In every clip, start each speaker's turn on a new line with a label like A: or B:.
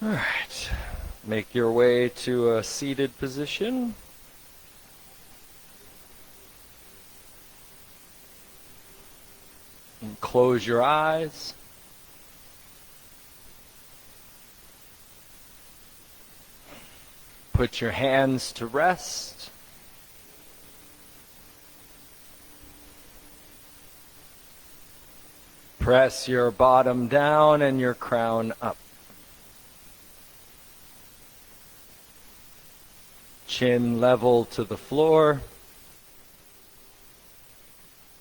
A: All right. Make your way to a seated position. And close your eyes. Put your hands to rest. Press your bottom down and your crown up. Chin level to the floor.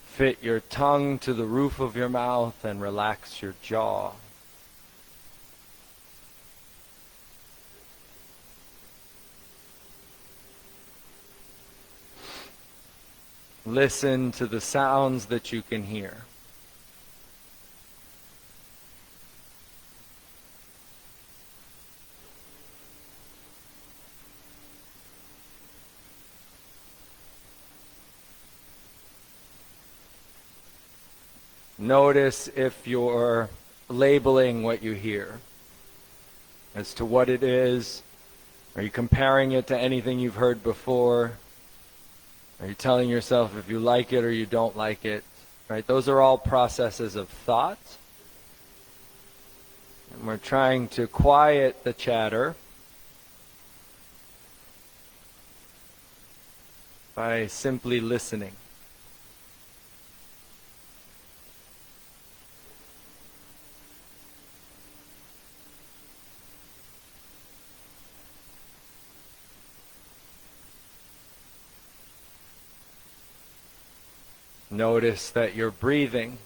A: Fit your tongue to the roof of your mouth and relax your jaw. Listen to the sounds that you can hear. Notice if you're labeling what you hear as to what it is. Are you comparing it to anything you've heard before? Are you telling yourself if you like it or you don't like it? Right? Those are all processes of thought. And we're trying to quiet the chatter by simply listening. Notice that you're breathing.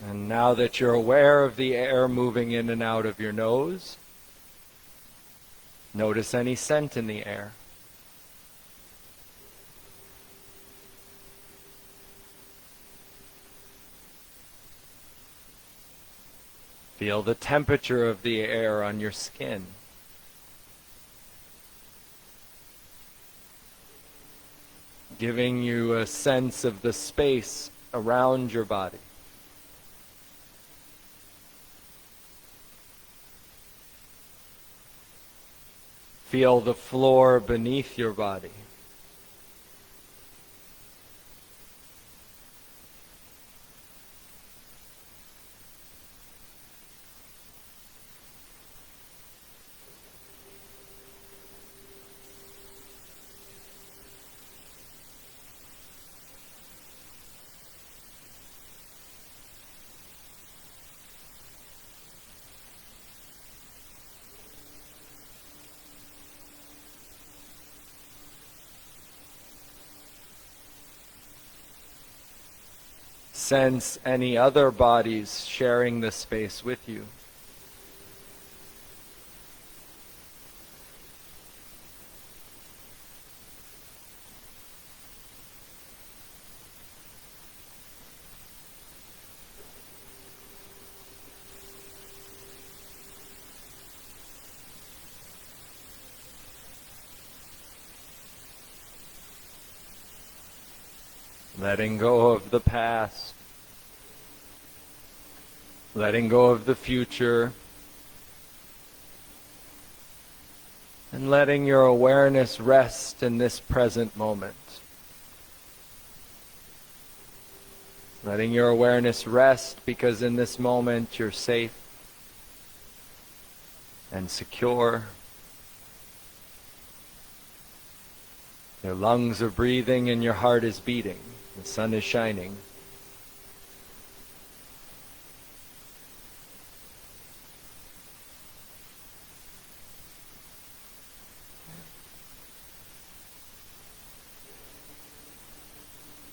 A: And now that you're aware of the air moving in and out of your nose, notice any scent in the air. Feel the temperature of the air on your skin. Giving you a sense of the space around your body. Feel the floor beneath your body. Sense any other bodies sharing the space with you. Letting go of the past. Letting go of the future. And letting your awareness rest in this present moment. Letting your awareness rest because in this moment you're safe and secure. Your lungs are breathing and your heart is beating. The sun is shining.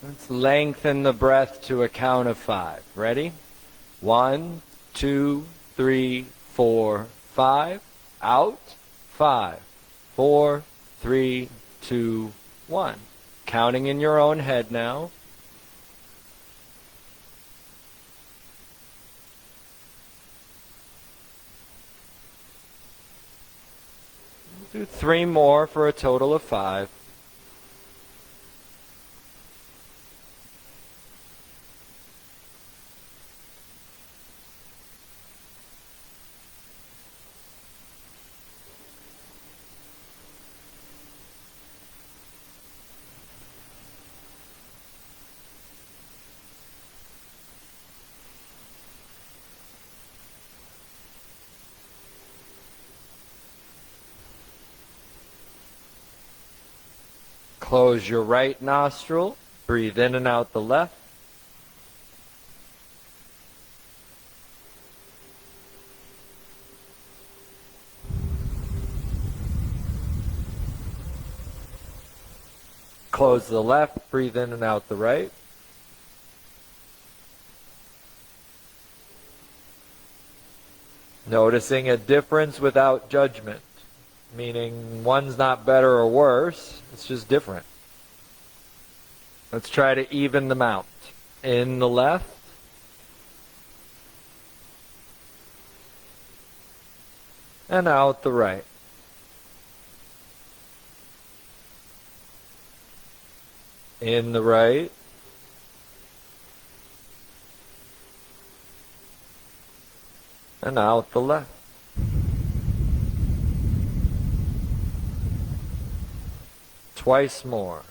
A: Let's lengthen the breath to a count of 5. Ready? 1, 2, 3, 4, 5. Out. 5, 4, 3, 2, 1. Counting in your own head now. Do 3 more for a total of 5. Close your right nostril. Breathe in and out the left. Close the left. Breathe in and out the right. Noticing a difference without judgment, meaning one's not better or worse, it's just different. Let's try to even them out. In the left. And out the right. In the right. And out the left. Twice more.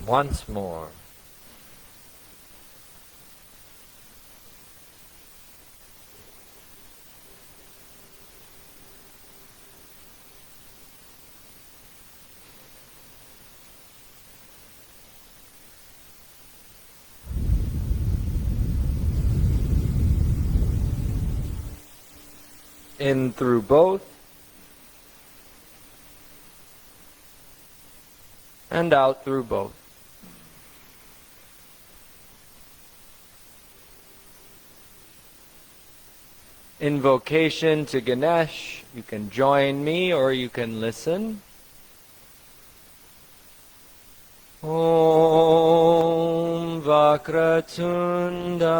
A: Once more. In through both. And out through both. Invocation to Ganesh. You can join me or you can listen. Om Vakratunda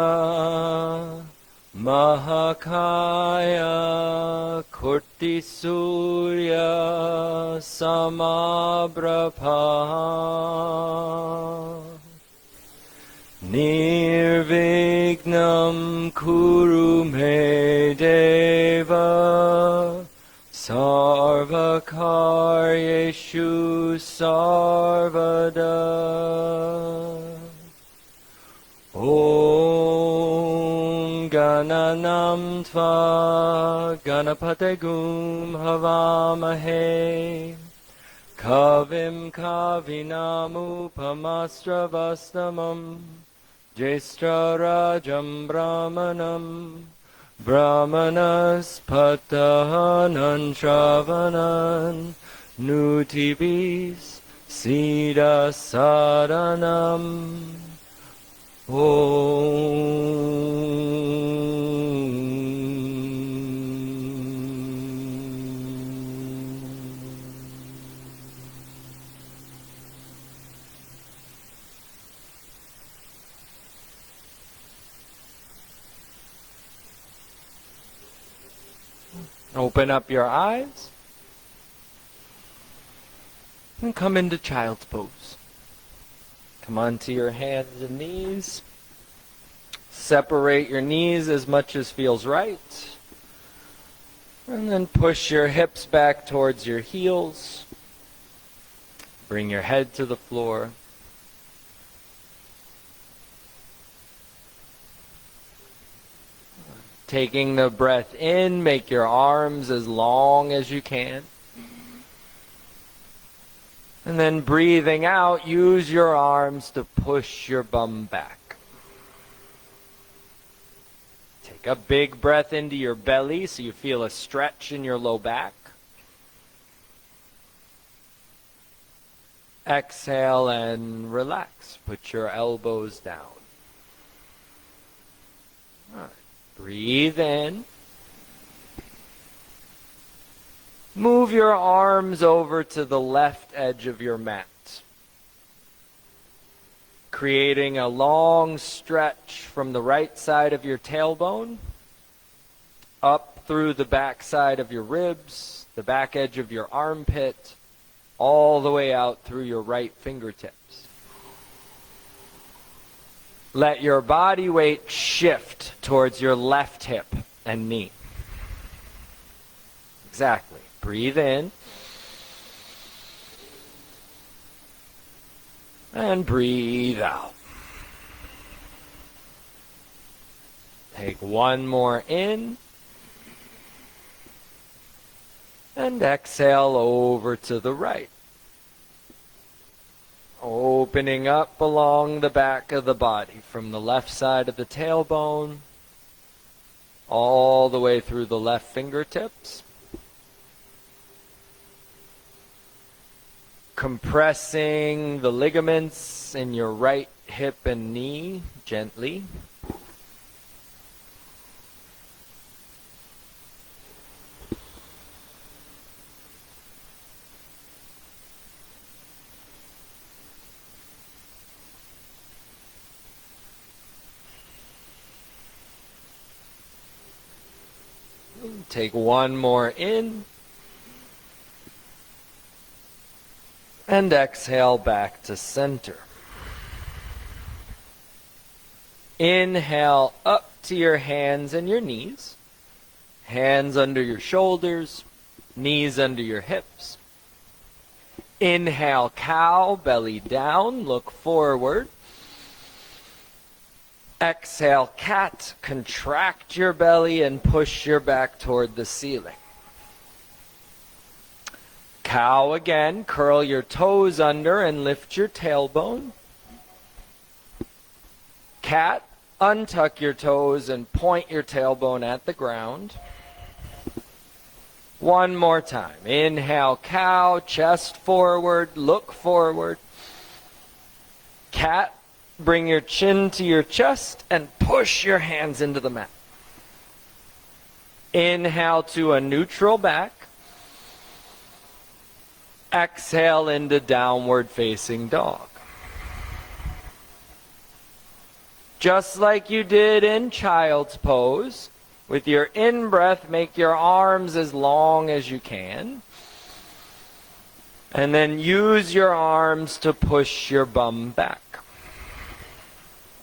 A: Mahakaya Kurti Surya Samabrabha Nirvignam Kuru Me Deva Sarvakaryeshu Sarvada Om Gananam Tva Ganapategum Havamahe Kavim Kavinamupamastravastamam Jyestra Rajam Brahmanam Brahmanas Patahanan Shavanan Nutibis Sida Saranam Open up your eyes and come into child's pose. Come onto your hands and knees. Separate your knees as much as feels right. And then push your hips back towards your heels. Bring your head to the floor. Taking the breath in, make your arms as long as you can. And then breathing out, use your arms to push your bum back. Take a big breath into your belly so you feel a stretch in your low back. Exhale and relax. Put your elbows down. All right. Breathe in. Move your arms over to the left edge of your mat, creating a long stretch from the right side of your tailbone, up through the back side of your ribs, the back edge of your armpit, all the way out through your right fingertips. Let your body weight shift towards your left hip and knee. Exactly. Breathe in. And breathe out. Take one more in. And exhale over to the right. Opening up along the back of the body from the left side of the tailbone all the way through the left fingertips. Compressing the ligaments in your right hip and knee gently. Take one more in. And exhale back to center. Inhale up to your hands and your knees. Hands under your shoulders, knees under your hips. Inhale, cow, belly down, look forward. Exhale, cat, contract your belly and push your back toward the ceiling. Cow again, curl your toes under and lift your tailbone. Cat, untuck your toes and point your tailbone at the ground. One more time. Inhale, cow, chest forward, look forward. Cat, bring your chin to your chest and push your hands into the mat. Inhale to a neutral back. Exhale into downward facing dog. Just like you did in child's pose, with your in-breath, make your arms as long as you can. And then use your arms to push your bum back.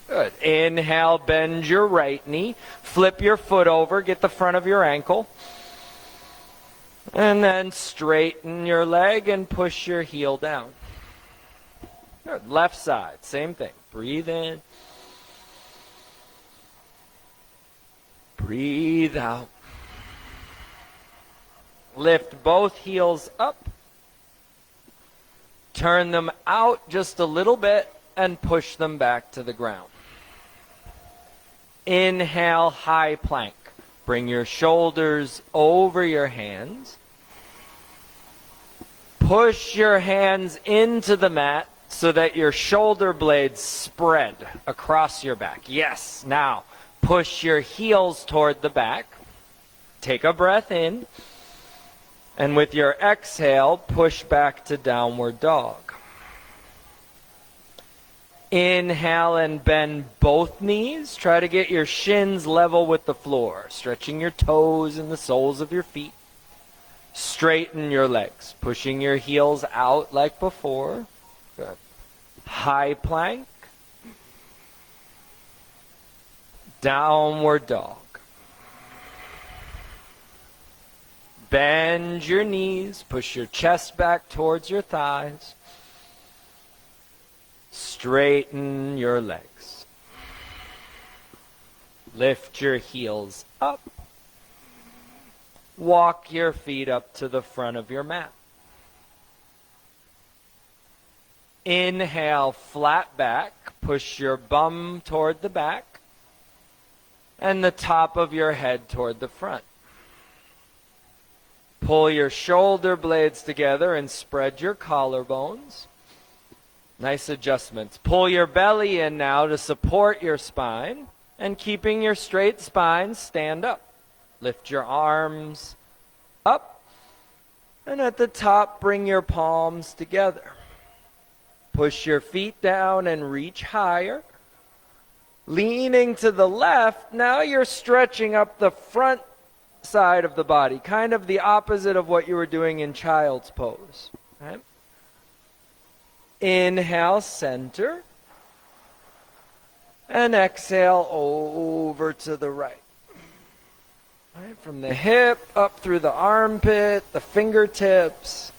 A: Good. Inhale, bend your right knee. Flip your foot over, get the front of your ankle. And then straighten your leg and push your heel down. Good. Left side, same thing. Breathe in. Breathe out. Lift both heels up. Turn them out just a little bit and push them back to the ground. Inhale, high plank. Bring your shoulders over your hands. Push your hands into the mat so that your shoulder blades spread across your back. Yes, now push your heels toward the back. Take a breath in. And with your exhale, push back to downward dog. Inhale and bend both knees. Try to get your shins level with the floor, stretching your toes and the soles of your feet. Straighten your legs, pushing your heels out like before. Good. High plank. Downward dog. Bend your knees, push your chest back towards your thighs. Straighten your legs. Lift your heels up. Walk your feet up to the front of your mat. Inhale, flat back. Push your bum toward the back and the top of your head toward the front. Pull your shoulder blades together and spread your collarbones. Nice adjustments. Pull your belly in now to support your spine, and keeping your straight spine, stand up. Lift your arms up, and at the top, bring your palms together. Push your feet down and reach higher. Leaning to the left, now you're stretching up the front side of the body, kind of the opposite of what you were doing in child's pose. Right? Inhale, center. And exhale over to the right. Right, from the hip up through the armpit, the fingertips.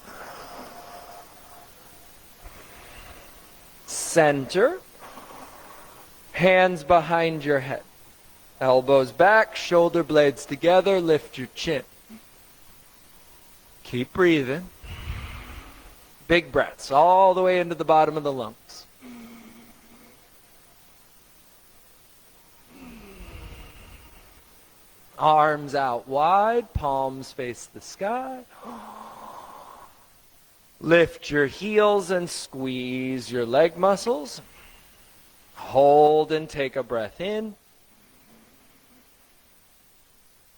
A: Center. Hands behind your head. Elbows back, shoulder blades together, lift your chin. Keep breathing. Big breaths all the way into the bottom of the lungs. Arms out wide, palms face the sky. Lift your heels and squeeze your leg muscles. Hold and take a breath in.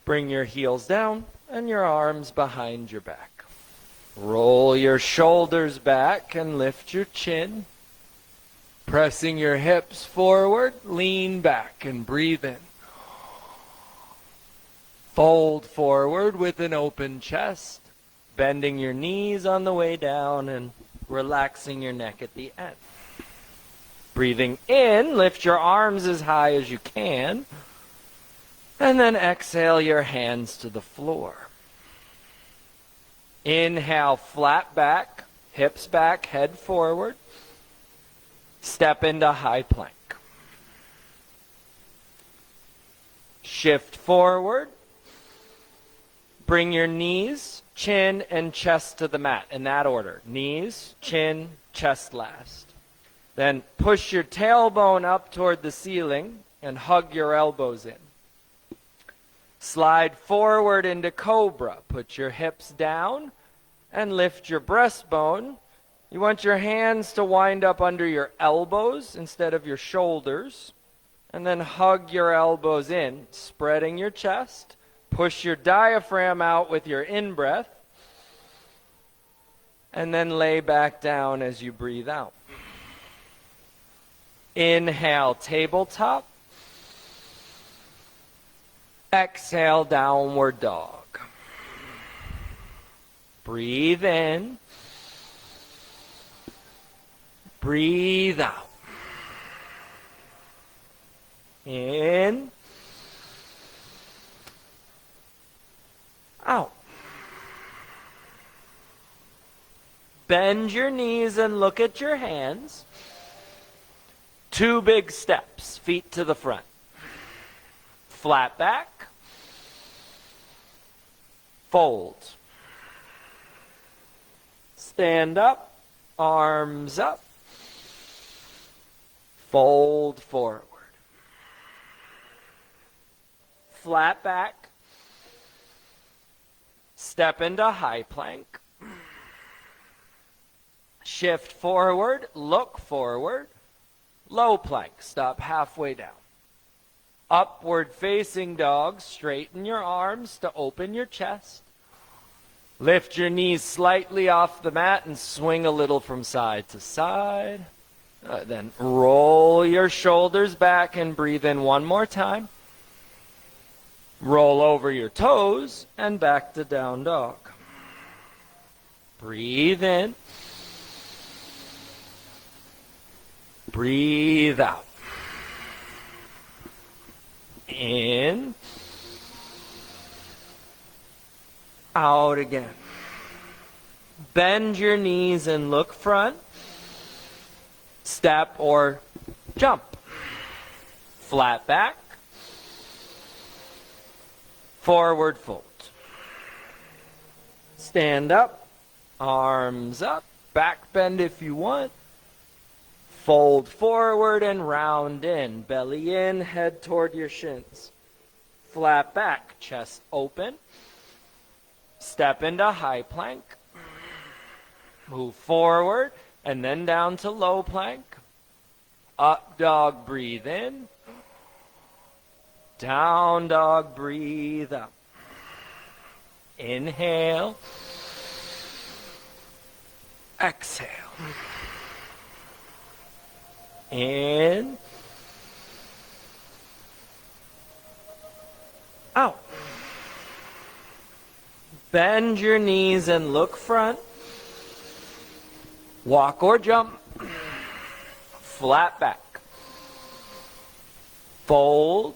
A: Bring your heels down and your arms behind your back. Roll your shoulders back and lift your chin. Pressing your hips forward, lean back and breathe in. Fold forward with an open chest, bending your knees on the way down and relaxing your neck at the end. Breathing in, lift your arms as high as you can, and then exhale your hands to the floor. Inhale, flat back, hips back, head forward. Step into high plank. Shift forward. Bring your knees, chin, and chest to the mat in that order. Knees, chin, chest last. Then push your tailbone up toward the ceiling and hug your elbows in. Slide forward into cobra. Put your hips down and lift your breastbone. You want your hands to wind up under your elbows instead of your shoulders. And then hug your elbows in, spreading your chest. Push your diaphragm out with your in-breath, and then lay back down as you breathe out. Inhale, tabletop. Exhale, downward dog. Breathe in. Breathe out. In. Out. Bend your knees and look at your hands. 2 big steps, feet to the front. Flat back. Fold. Stand up, arms up. Fold forward. Flat back. Step into high plank. Shift forward, look forward. Low plank, stop halfway down. Upward facing dog, straighten your arms to open your chest. Lift your knees slightly off the mat and swing a little from side to side. Then roll your shoulders back and breathe in one more time. Roll over your toes and back to down dog. Breathe in. Breathe out. In. Out again. Bend your knees and look front. Step or jump. Flat back. Forward fold. Stand up. Arms up. Back bend if you want. Fold forward and round in. Belly in, head toward your shins. Flat back, chest open. Step into high plank. Move forward and then down to low plank. Up dog, breathe in. Down dog, breathe out. Inhale. Exhale. In. Out. Bend your knees and look front. Walk or jump. Flat back. Fold.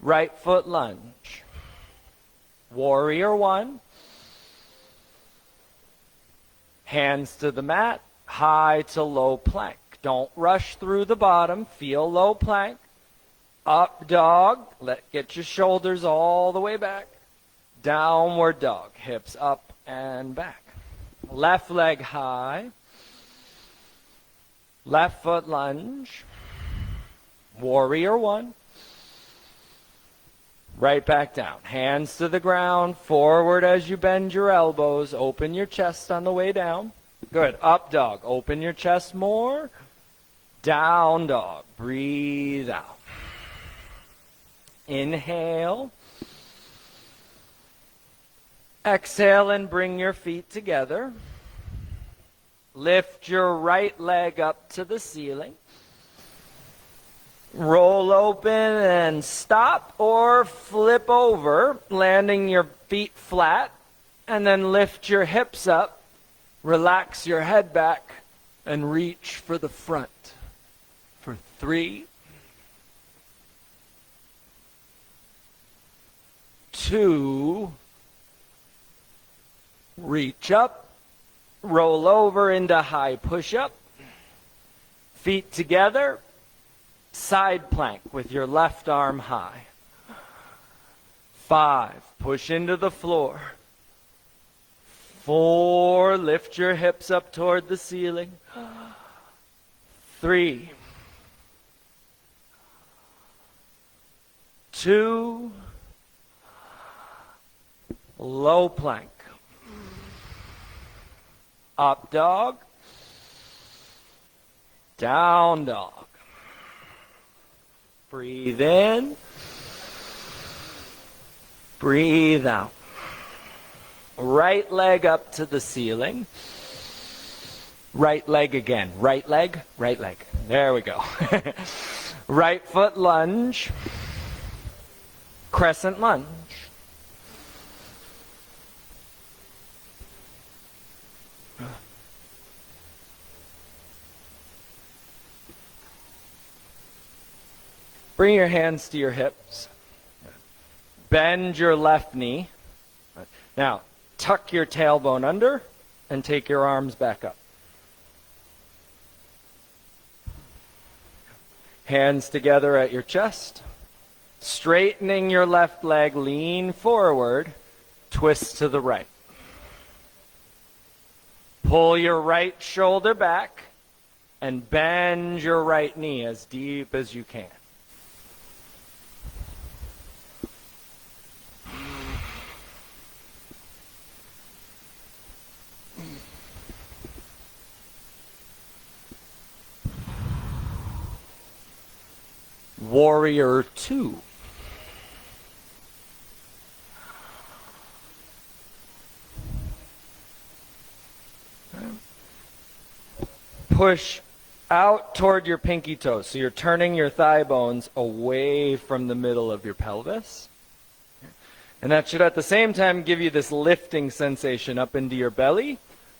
A: Right foot lunge. Warrior One. Hands to the mat, high to low plank. Don't rush through the bottom. Feel low plank. Up dog. Get your shoulders all the way back. Downward dog. Hips up and back. Left leg high. Left foot lunge. Warrior One. Right back down. Hands to the ground. Forward as you bend your elbows. Open your chest on the way down. Good. Up dog. Open your chest more. Down dog. Breathe out. Inhale. Exhale and bring your feet together. Lift your right leg up to the ceiling. Roll open and stop or flip over, landing your feet flat, and then lift your hips up, relax your head back, and reach for the front. For 3, 2, reach up, roll over into high push-up, feet together, side plank with your left arm high. 5, push into the floor. 4, lift your hips up toward the ceiling. 3, 2, low plank. Up dog. Down dog. Breathe in. Breathe out. Right leg up to the ceiling. Right leg again. Right leg, right leg. There we go. Right foot lunge. Crescent lunge. Bring your hands to your hips. Bend your left knee. Now, tuck your tailbone under and take your arms back up. Hands together at your chest. Straightening your left leg, lean forward, twist to the right. Pull your right shoulder back and bend your right knee as deep as you can. Warrior Two. Push out toward your pinky toes. So you're turning your thigh bones away from the middle of your pelvis. And that should at the same time give you this lifting sensation up into your belly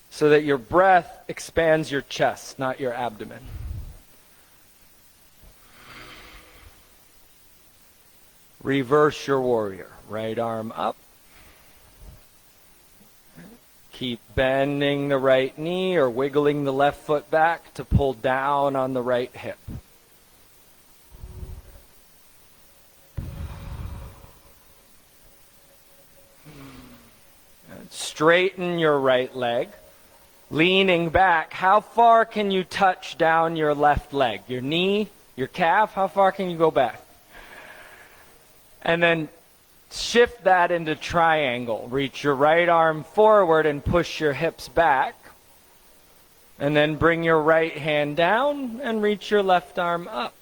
A: so that your breath expands your chest, not your abdomen. Reverse your warrior. Right arm up. Keep bending the right knee or wiggling the left foot back to pull down on the right hip. Straighten your right leg. Leaning back, how far can you touch down your left leg? Your knee, your calf, how far can you go back? And then shift that into triangle. Reach your right arm forward and push your hips back. And then bring your right hand down and reach your left arm up.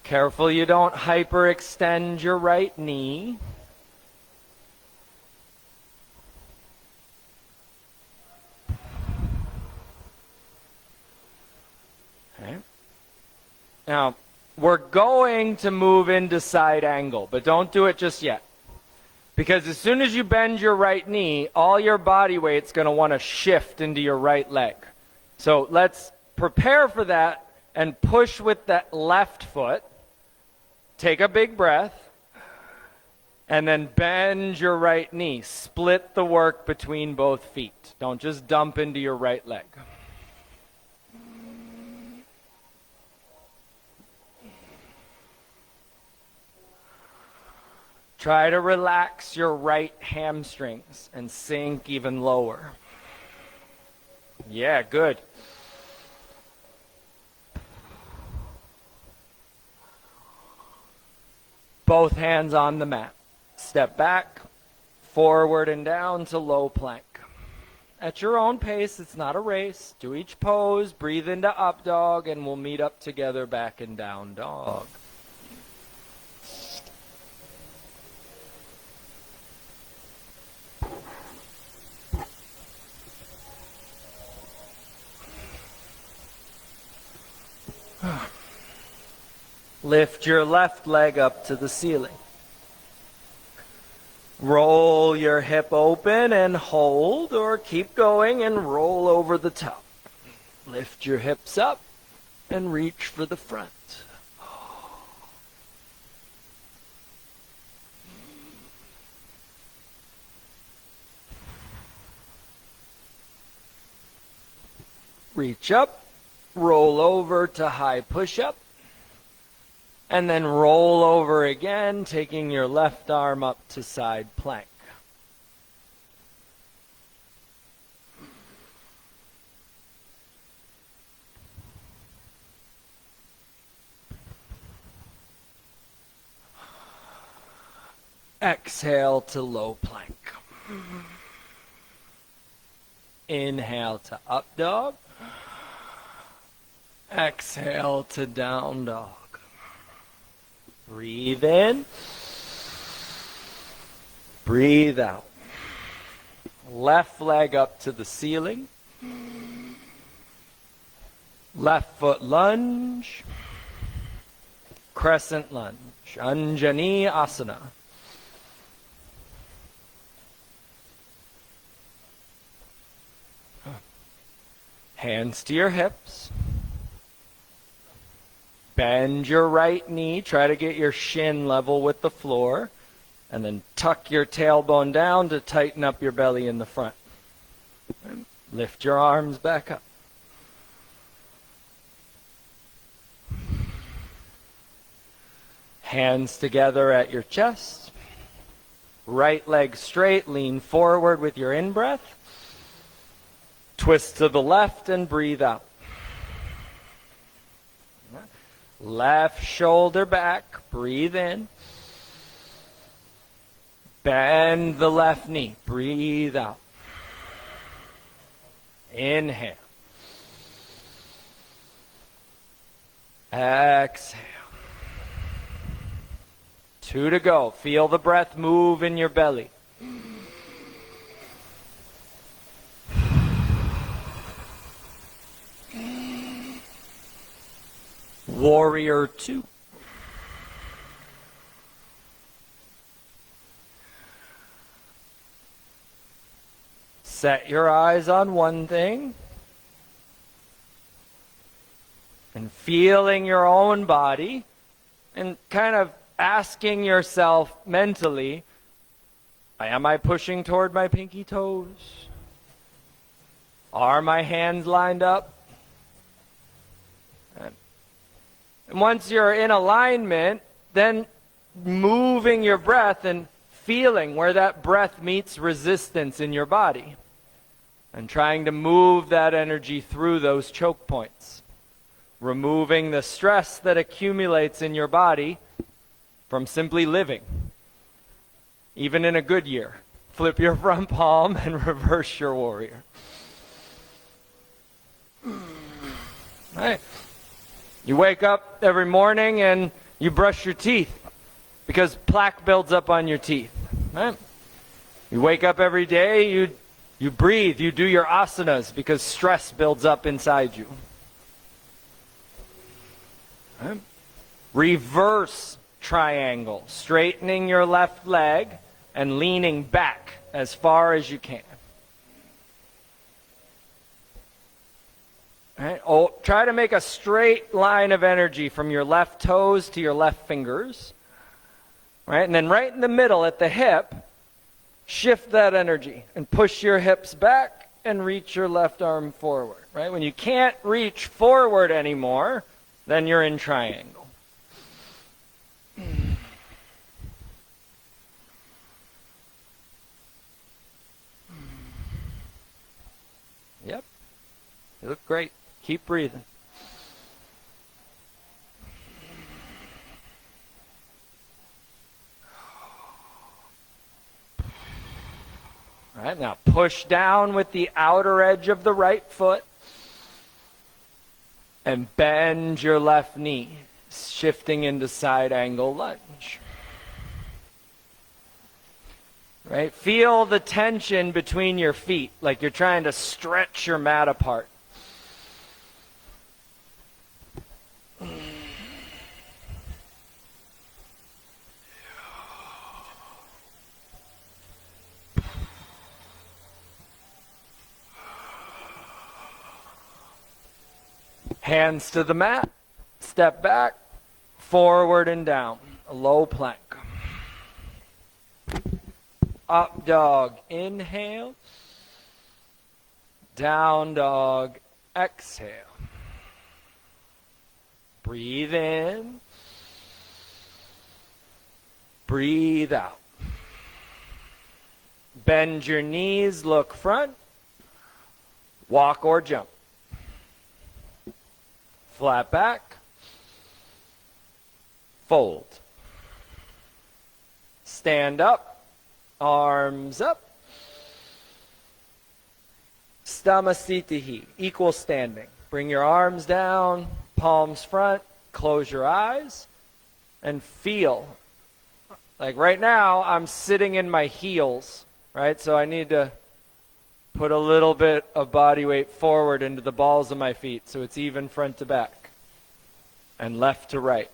A: Careful you don't hyperextend your right knee. Okay. Now, we're going to move into side angle, but don't do it just yet. Because as soon as you bend your right knee, all your body weight's going to want to shift into your right leg. So let's prepare for that and push with that left foot. Take a big breath. And then bend your right knee. Split the work between both feet. Don't just dump into your right leg. Try to relax your right hamstrings and sink even lower. Yeah, good. Both hands on the mat. Step back, forward and down to low plank. At your own pace, it's not a race. Do each pose, breathe into up dog, and we'll meet up together back in down dog. Lift your left leg up to the ceiling. Roll your hip open and hold, or keep going and roll over the top. Lift your hips up and reach for the front. Reach up, roll over to high push-up, and then roll over again, taking your left arm up to side plank. Exhale to low plank. Inhale to up dog. Exhale to down dog. Breathe in. Breathe out. Left leg up to the ceiling. Left foot lunge. Crescent lunge. Anjani asana. Hands to your hips. Bend your right knee. Try to get your shin level with the floor. And then tuck your tailbone down to tighten up your belly in the front. And lift your arms back up. Hands together at your chest. Right leg straight. Lean forward with your in-breath. Twist to the left and breathe out. Left shoulder back, breathe in. Bend the left knee, breathe out. Inhale. Exhale. 2 to go. Feel the breath move in your belly. Warrior 2. Set your eyes on one thing and feeling your own body and kind of asking yourself mentally, am I pushing toward my pinky toes? Are my hands lined up? And once you're in alignment, then moving your breath and feeling where that breath meets resistance in your body. And trying to move that energy through those choke points. Removing the stress that accumulates in your body from simply living. Even in a good year. Flip your front palm and reverse your warrior. All right. You wake up every morning and you brush your teeth because plaque builds up on your teeth. Right? You wake up every day, you breathe, you do your asanas because stress builds up inside you. Right? Reverse triangle, straightening your left leg and leaning back as far as you can. Right? Oh, try to make a straight line of energy from your left toes to your left fingers. Right? And then right in the middle at the hip, shift that energy and push your hips back and reach your left arm forward. Right? When you can't reach forward anymore, then you're in triangle. Yep. You look great. Keep breathing. All right, now push down with the outer edge of the right foot and bend your left knee, shifting into side angle lunge. Right? Feel the tension between your feet, like you're trying to stretch your mat apart. Hands to the mat, step back, forward and down, a low plank. Up dog, inhale. Down dog, exhale. Breathe in. Breathe out. Bend your knees, look front. Walk or jump. Flat back. Fold. Stand up. Arms up. Stamasthitihi, equal standing. Bring your arms down, palms front, close your eyes, and feel. Like right now, I'm sitting in my heels, right? So I need to put a little bit of body weight forward into the balls of my feet so it's even front to back and left to right.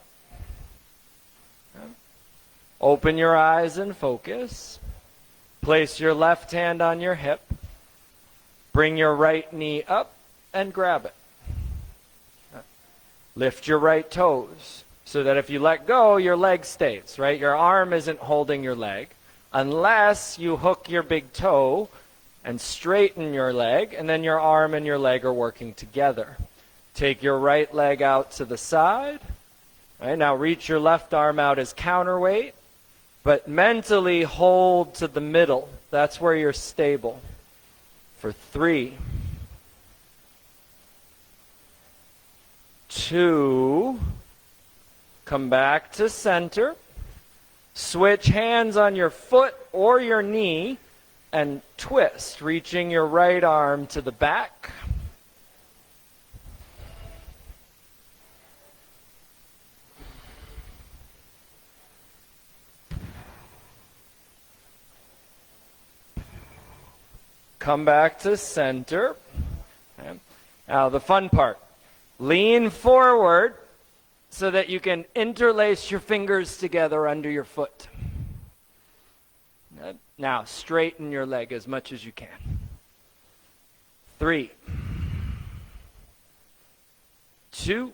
A: Open your eyes and focus. Place your left hand on your hip. Bring your right knee up and grab it. Lift your right toes so that if you let go, your leg stays, right? Your arm isn't holding your leg unless you hook your big toe and straighten your leg, and then your arm and your leg are working together. Take your right leg out to the side. Right, now reach your left arm out as counterweight, but mentally hold to the middle. That's where you're stable. For 3, 2, come back to center. Switch hands on your foot or your knee and twist, reaching your right arm to the back. Come back to center. Okay. Now the fun part. Lean forward so that you can interlace your fingers together under your foot. Now straighten your leg as much as you can. 3, 2,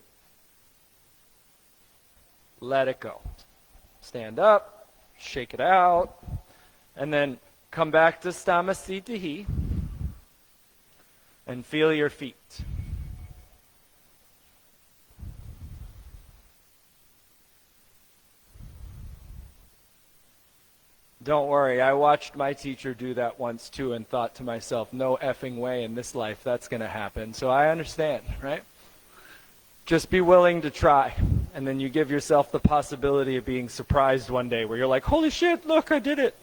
A: let it go. Stand up, shake it out, and then come back to Stamasthitihi and feel your feet. Don't worry, I watched my teacher do that once too and thought to myself, no effing way in this life that's going to happen. So I understand, right? Just be willing to try. And then you give yourself the possibility of being surprised one day where you're like, holy shit, look, I did it.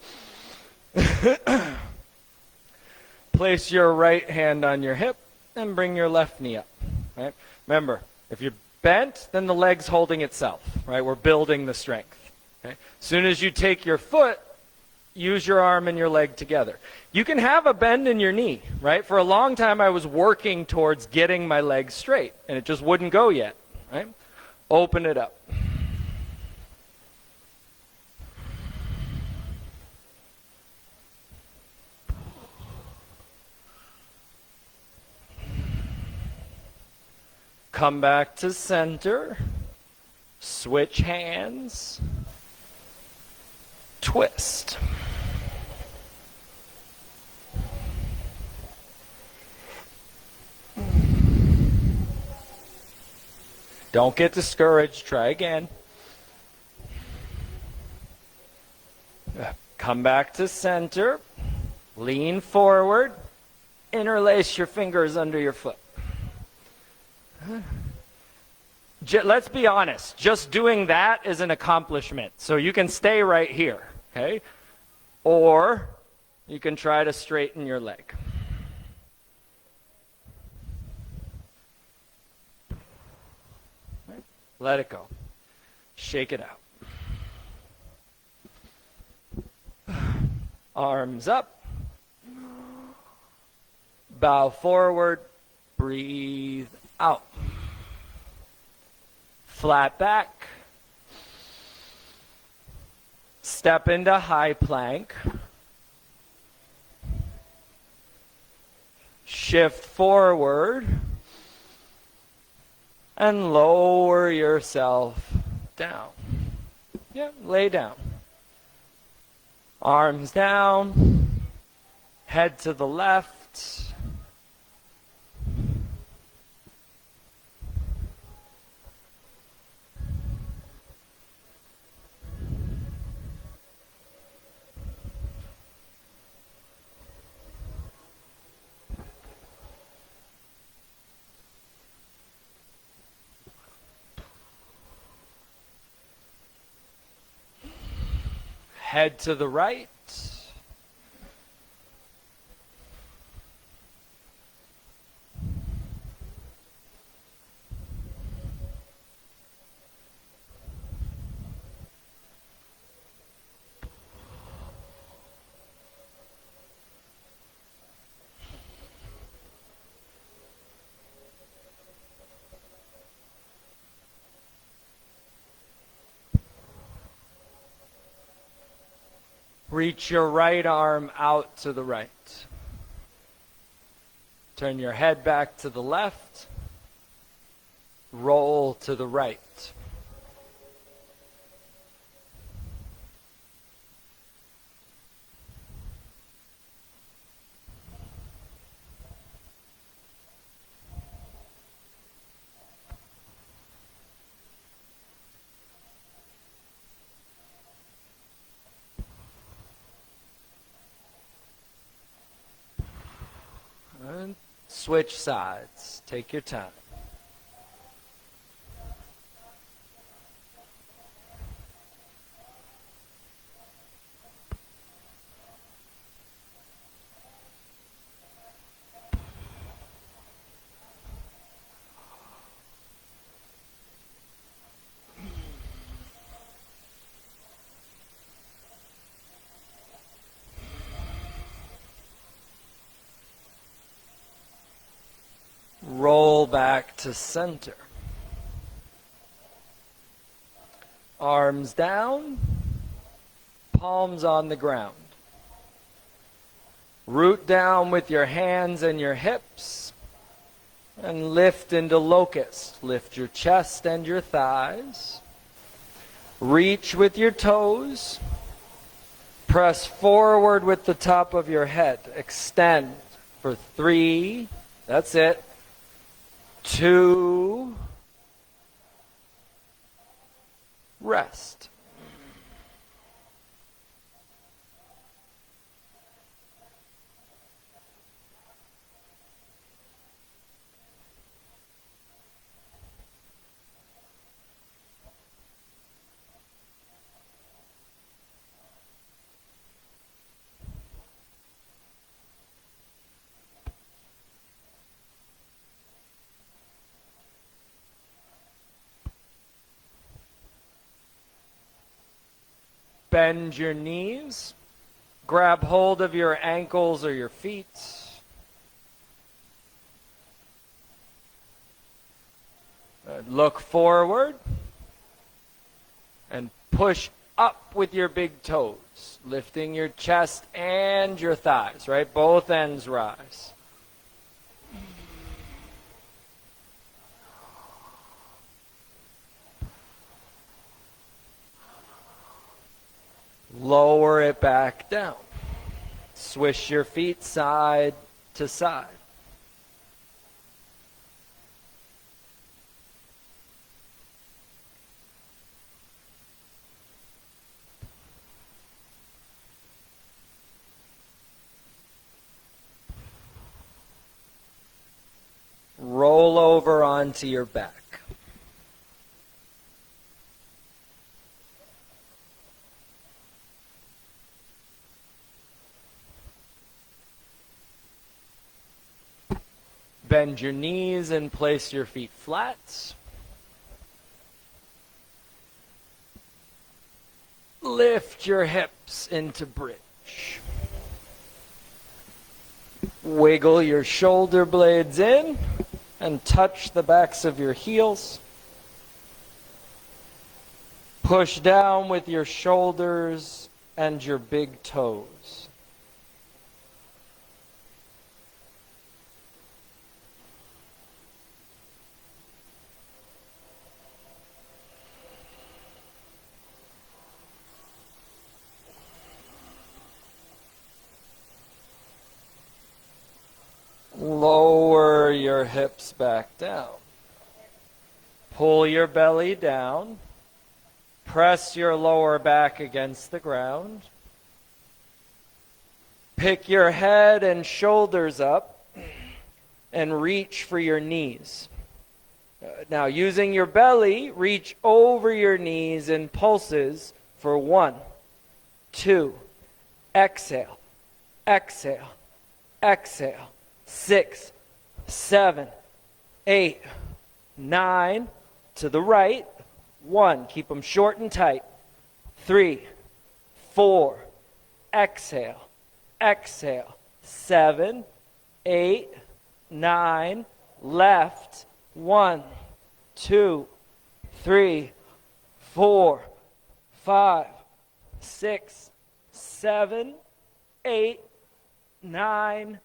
A: Place your right hand on your hip and bring your left knee up. Right? Remember, if you're bent, then the leg's holding itself. Right? We're building the strength. Okay? As soon as you take your foot, use your arm and your leg together. You can have a bend in your knee, right? For a long time, I was working towards getting my leg straight, and it just wouldn't go yet, right? Open it up. Come back to center. Switch hands. Twist. Don't get discouraged. Try again. Come back to center. Lean forward. Interlace your fingers under your foot. Let's be honest. Just doing that is an accomplishment. So you can stay right here, okay? Or you can try to straighten your leg. Let it go. Shake it out. Arms up. Bow forward. Breathe out. Flat back. Step into high plank. Shift forward. And lower yourself down. Yeah, lay down. Arms down. Head to the left. Head to the right. Reach your right arm out to the right. Turn your head back to the left. Roll to the right. And switch sides. Take your time. Roll back to center. Arms down, palms on the ground. Root down with your hands and your hips and lift into locust. Lift your chest and your thighs. Reach with your toes. Press forward with the top of your head. Extend for 3. That's it. 2, rest. Bend your knees. Grab hold of your ankles or your feet. Look forward and push up with your big toes, lifting your chest and your thighs, right? Both ends rise. Lower it back down. Swish your feet side to side. Roll over onto your back. Bend your knees and place your feet flat. Lift your hips into bridge. Wiggle your shoulder blades in and touch the backs of your heels. Push down with your shoulders and your big toes. Lower your hips back down. Pull your belly down. Press your lower back against the ground. Pick your head and shoulders up and reach for your knees. Now, using your belly, reach over your knees in pulses for 1, 2, exhale, exhale, exhale. 6, 7, 8, 9, to the right. 1, keep them short and tight. 3, 4, exhale, exhale. 7, 8, 9, left. 1, 2, 3, 4, 5, 6, 7, 8, 9,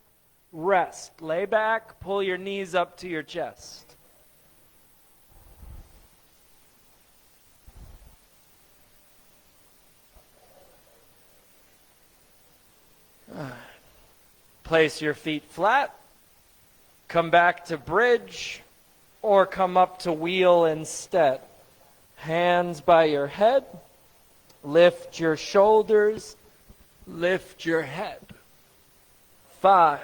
A: rest. Lay back, pull your knees up to your chest. Place your feet flat. Come back to bridge or come up to wheel instead. Hands by your head. Lift your shoulders. Lift your head. 5,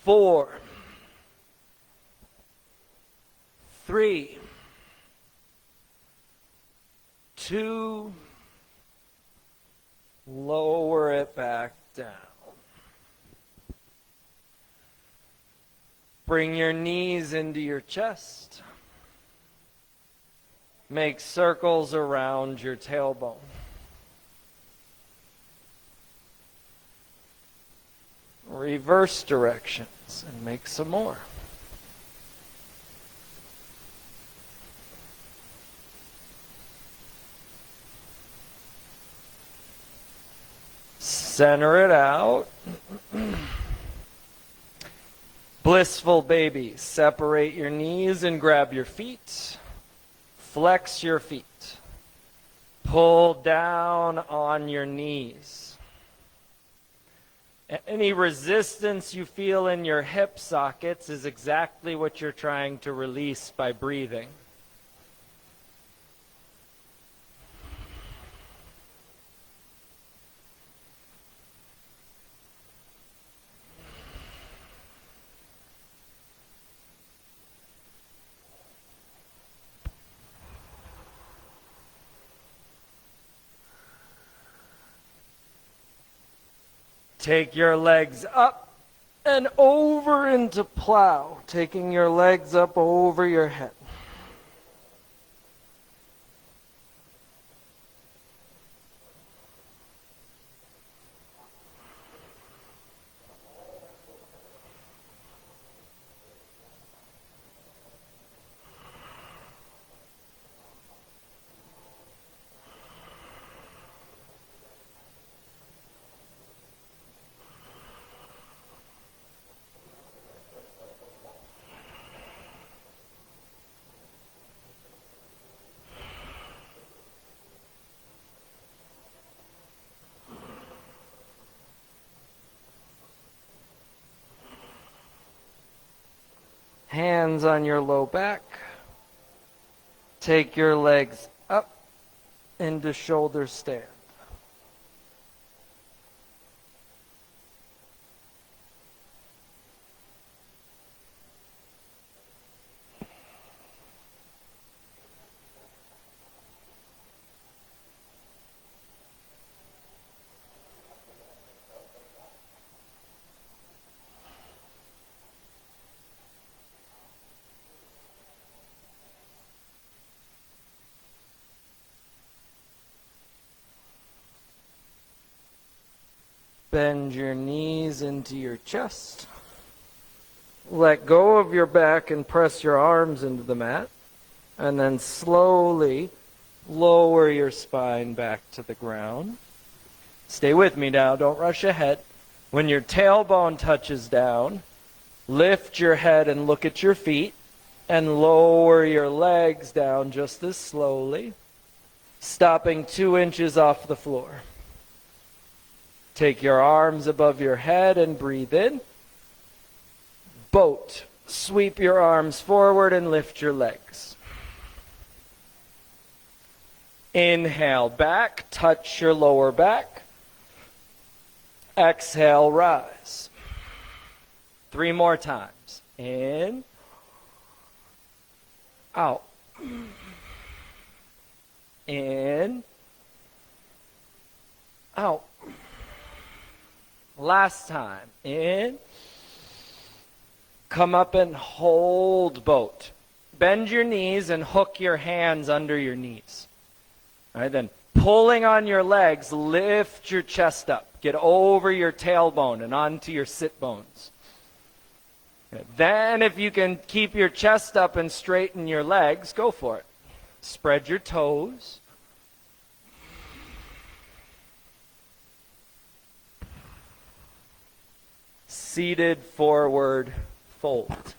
A: 4, 3, 2, lower it back down. Bring your knees into your chest. Make circles around your tailbone. Reverse directions and make some more. Center it out. Blissful baby. Separate your knees and grab your feet. Flex your feet. Pull down on your knees. Any resistance you feel in your hip sockets is exactly what you're trying to release by breathing. Take your legs up and over into plow, taking your legs up over your head. Hands on your low back. Take your legs up into shoulder stand. Bend your knees into your chest. Let go of your back and press your arms into the mat. And then slowly lower your spine back to the ground. Stay with me now, don't rush ahead. When your tailbone touches down, lift your head and look at your feet. And lower your legs down just as slowly, stopping 2 inches off the floor. Take your arms above your head and breathe in. Boat. Sweep your arms forward and lift your legs. Inhale back, touch your lower back. Exhale, rise. 3 more times. In. Out. In. Out. Last time. In. Come up and hold boat. Bend your knees and hook your hands under your knees. All right, then pulling on your legs, lift your chest up. Get over your tailbone and onto your sit bones. Okay. Then if you can keep your chest up and straighten your legs, go for it. Spread your toes. Seated forward fold.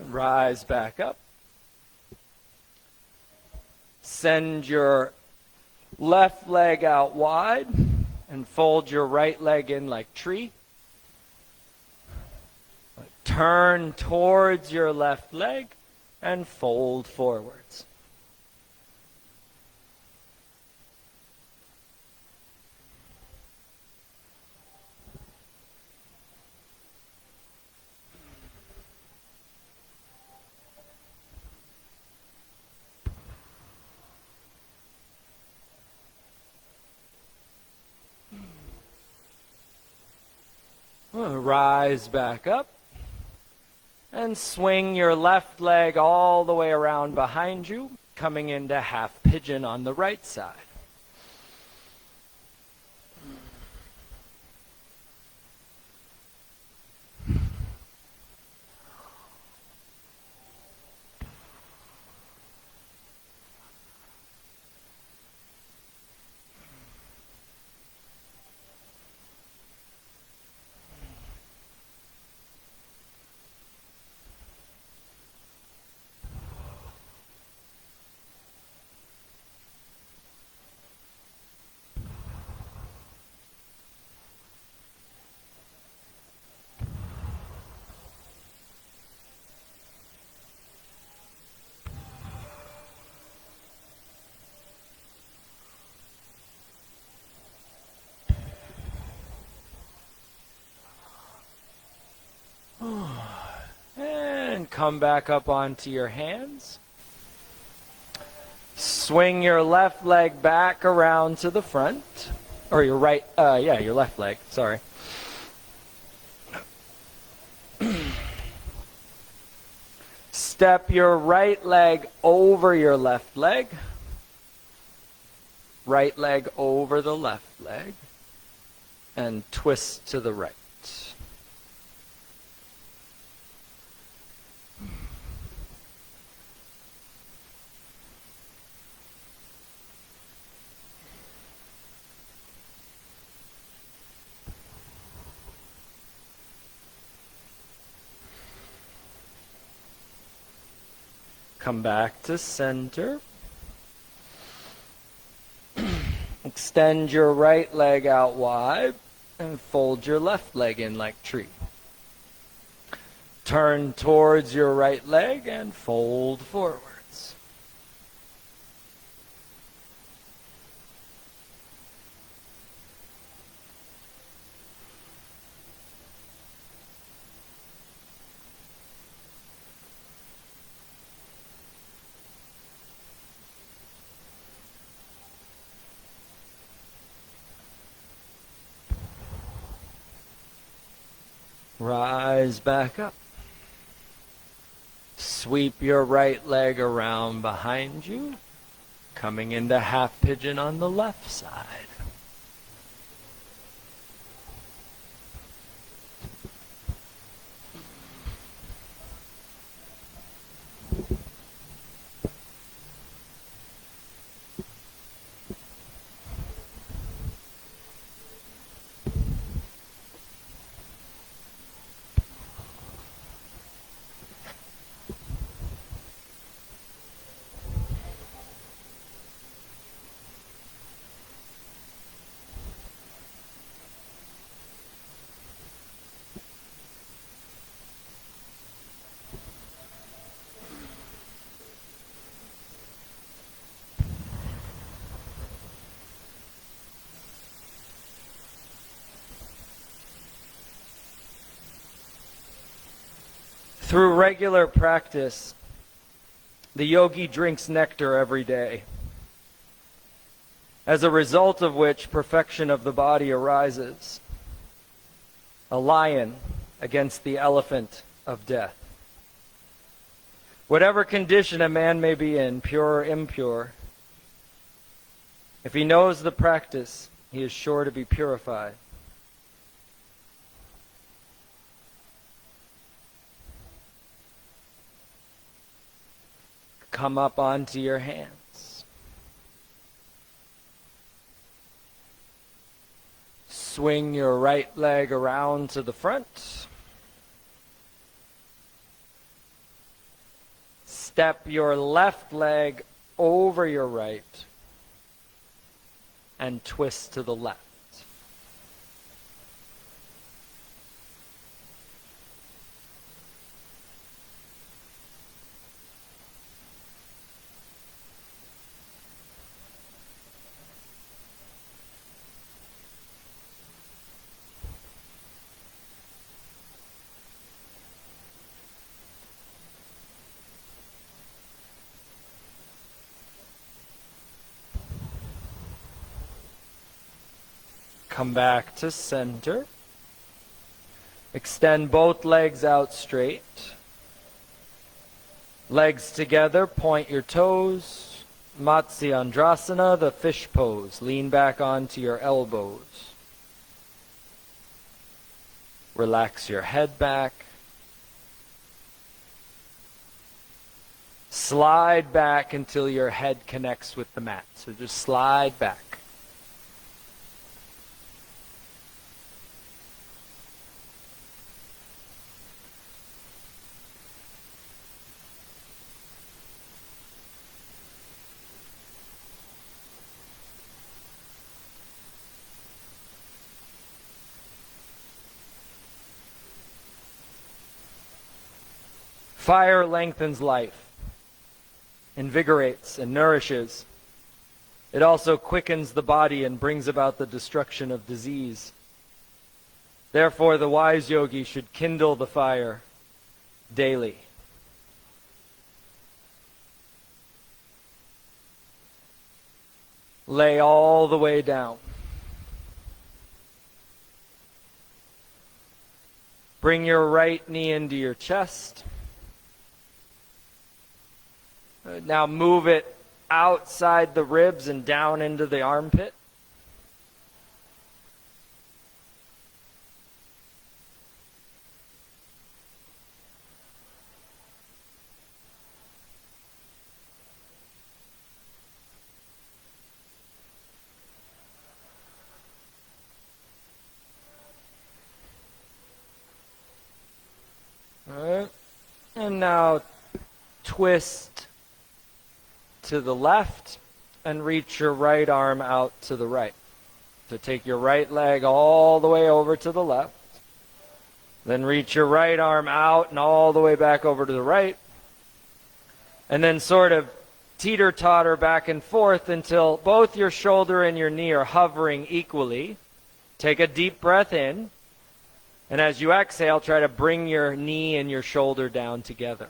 A: Rise back up. Send your left leg out wide and fold your right leg in like tree. Turn towards your left leg and fold forwards. Rise back up and swing your left leg all the way around behind you, coming into half pigeon on the right side. And come back up onto your hands. Swing your left leg back around to the front. Or your right, your left leg, sorry. Step your right leg over your left leg. Right leg over the left leg. And twist to the right. Come back to center. Extend your right leg out wide and fold your left leg in like tree. Turn towards your right leg and fold forwards. Rise back up. Sweep your right leg around behind you, coming into half pigeon on the left side. Through regular practice, the yogi drinks nectar every day, as a result of which perfection of the body arises. A lion against the elephant of death. Whatever condition a man may be in, pure or impure, if he knows the practice, he is sure to be purified. Come up onto your hands. Swing your right leg around to the front. Step your left leg over your right and twist to the left. Come back to center. Extend both legs out straight. Legs together, point your toes. Matsyendrasana, the fish pose. Lean back onto your elbows. Relax your head back. Slide back until your head connects with the mat. So just slide back. Fire lengthens life, invigorates and nourishes. It also quickens the body and brings about the destruction of disease. Therefore, the wise yogi should kindle the fire daily. Lay all the way down. Bring your right knee into your chest. Now move it outside the ribs and down into the armpit. All right. And now twist to the left and reach your right arm out to the right. So take your right leg all the way over to the left. Then reach your right arm out and all the way back over to the right. And then sort of teeter-totter back and forth until both your shoulder and your knee are hovering equally. Take a deep breath in. And as you exhale, try to bring your knee and your shoulder down together.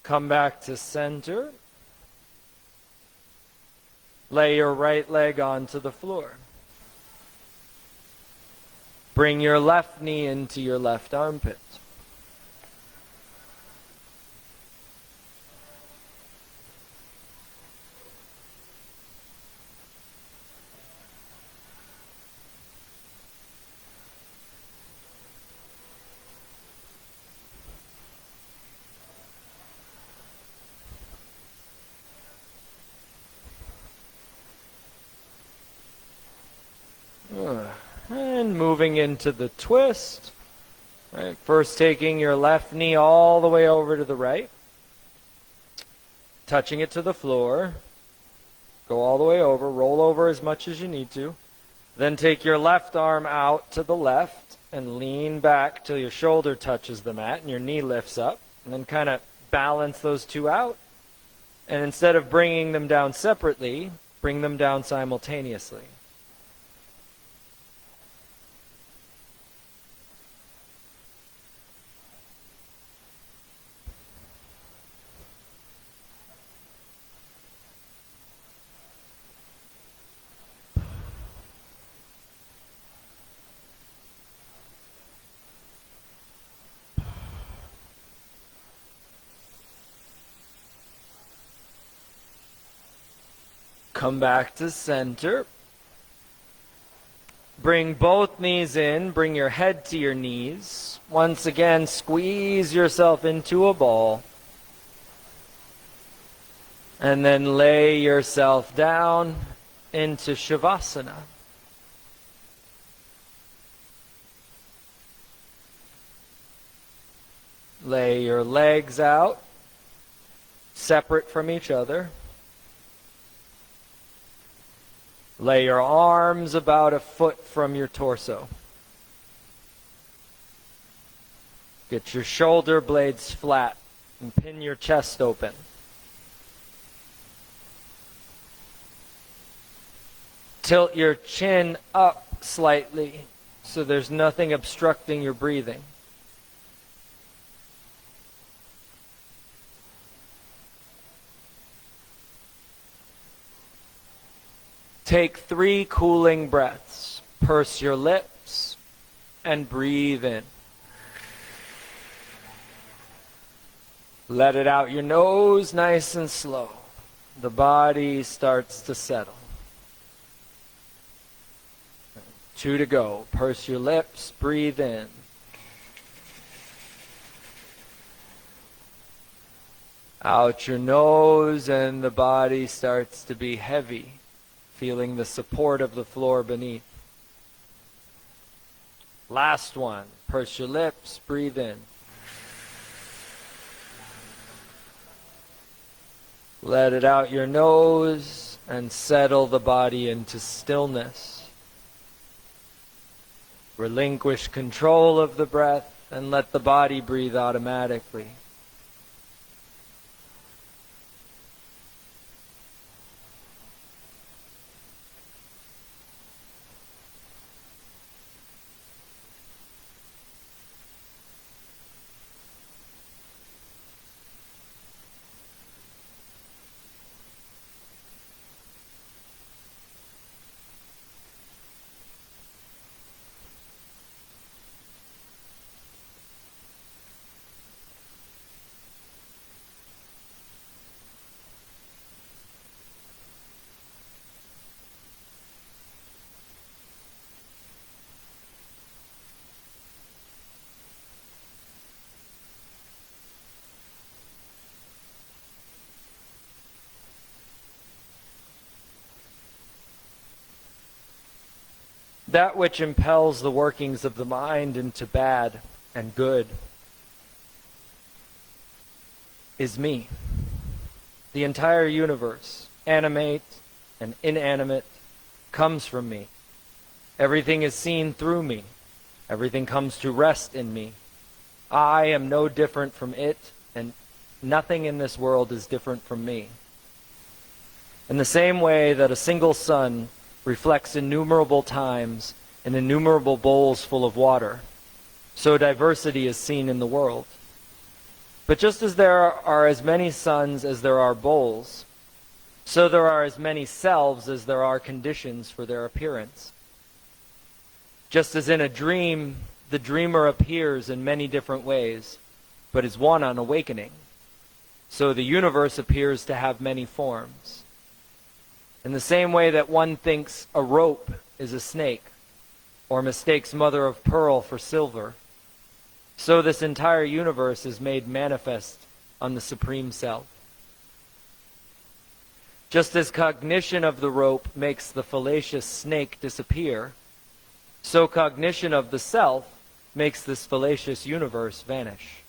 A: Come back to center. Lay your right leg onto the floor. Bring your left knee into your left armpit. And moving into the twist. Right, first taking your left knee all the way over to the right. Touching it to the floor. Go all the way over. Roll over as much as you need to. Then take your left arm out to the left and lean back till your shoulder touches the mat and your knee lifts up. And then kind of balance those two out. And instead of bringing them down separately, bring them down simultaneously. Come back to center. Bring both knees in. Bring your head to your knees. Once again, squeeze yourself into a ball. And then lay yourself down into Shavasana. Lay your legs out, separate from each other. Lay your arms about a foot from your torso. Get your shoulder blades flat and pin your chest open. Tilt your chin up slightly so there's nothing obstructing your breathing. Take 3 cooling breaths. Purse your lips and breathe in. Let it out your nose nice and slow. The body starts to settle. 2 to go. Purse your lips, breathe in. Out your nose and the body starts to be heavy. Feeling the support of the floor beneath. Last one. Purse your lips, breathe in. Let it out your nose and settle the body into stillness. Relinquish control of the breath and let the body breathe automatically. That which impels the workings of the mind into bad and good is me. The entire universe, animate and inanimate, comes from me. Everything is seen through me. Everything comes to rest in me. I am no different from it, and nothing in this world is different from me. In the same way that a single sun reflects innumerable times in innumerable bowls full of water, so diversity is seen in the world. But just as there are as many suns as there are bowls, so there are as many selves as there are conditions for their appearance. Just as in a dream, the dreamer appears in many different ways, but is one on awakening, so the universe appears to have many forms. In the same way that one thinks a rope is a snake, or mistakes mother of pearl for silver, so this entire universe is made manifest on the Supreme Self. Just as cognition of the rope makes the fallacious snake disappear, so cognition of the self makes this fallacious universe vanish.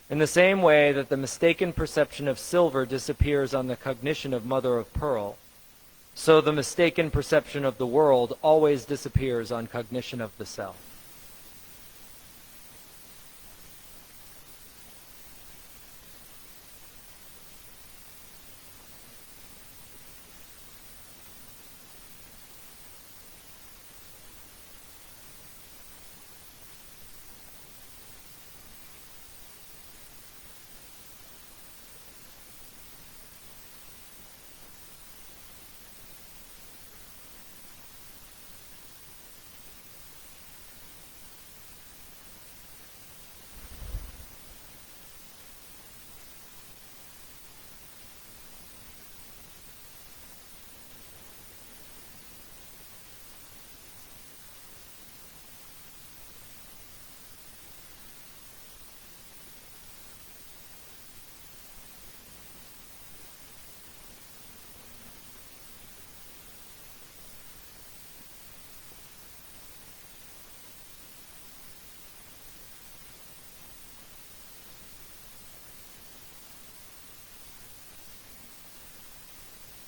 A: In the same way that the mistaken perception of silver disappears on the cognition of mother of pearl, so the mistaken perception of the world always disappears on cognition of the self.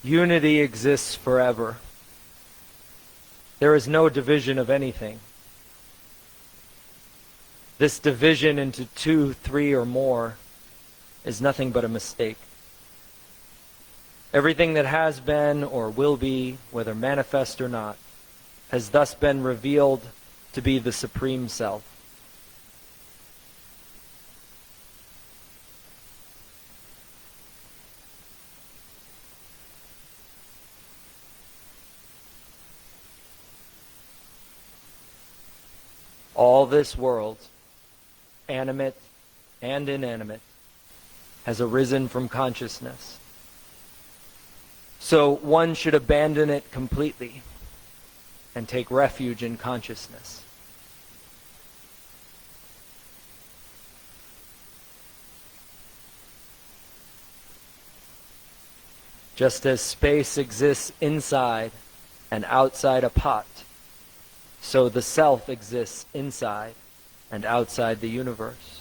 A: Unity exists forever. There is no division of anything. This division into 2, 3, or more is nothing but a mistake. Everything that has been or will be, whether manifest or not, has thus been revealed to be the Supreme Self. All this world, animate and inanimate, has arisen from consciousness. So one should abandon it completely and take refuge in consciousness. Just as space exists inside and outside a pot, so the self exists inside and outside the universe.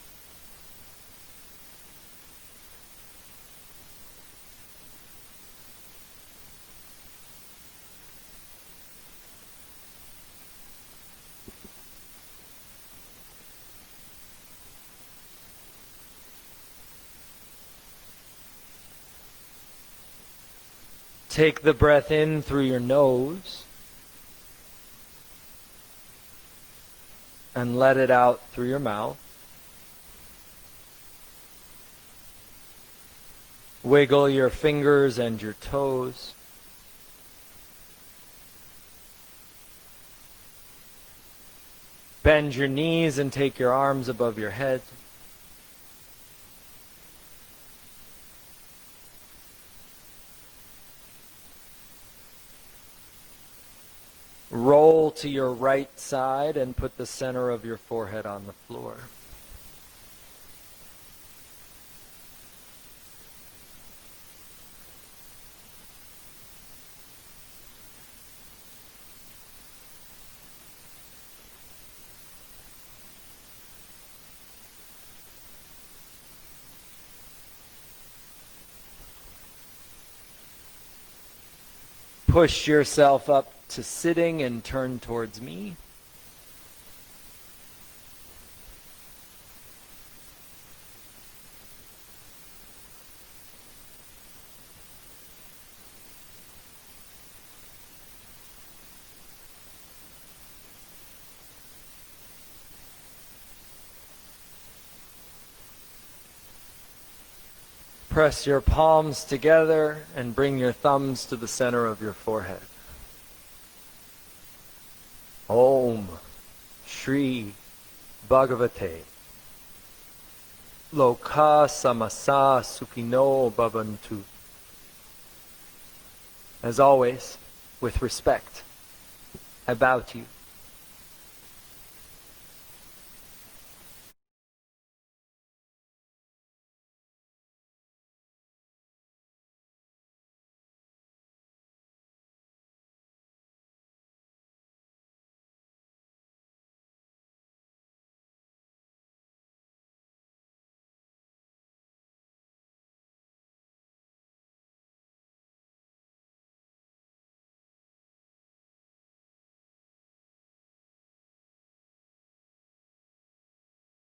A: Take the breath in through your nose and let it out through your mouth. Wiggle your fingers and your toes. Bend your knees and take your arms above your head. Roll to your right side and put the center of your forehead on the floor. push yourself up to sitting and turn towards me. Press your palms together and bring your thumbs to the center of your forehead. Om Shri Bhagavate Loka Samasa Sukhino Bhavantu. As always, with respect, I bow to you.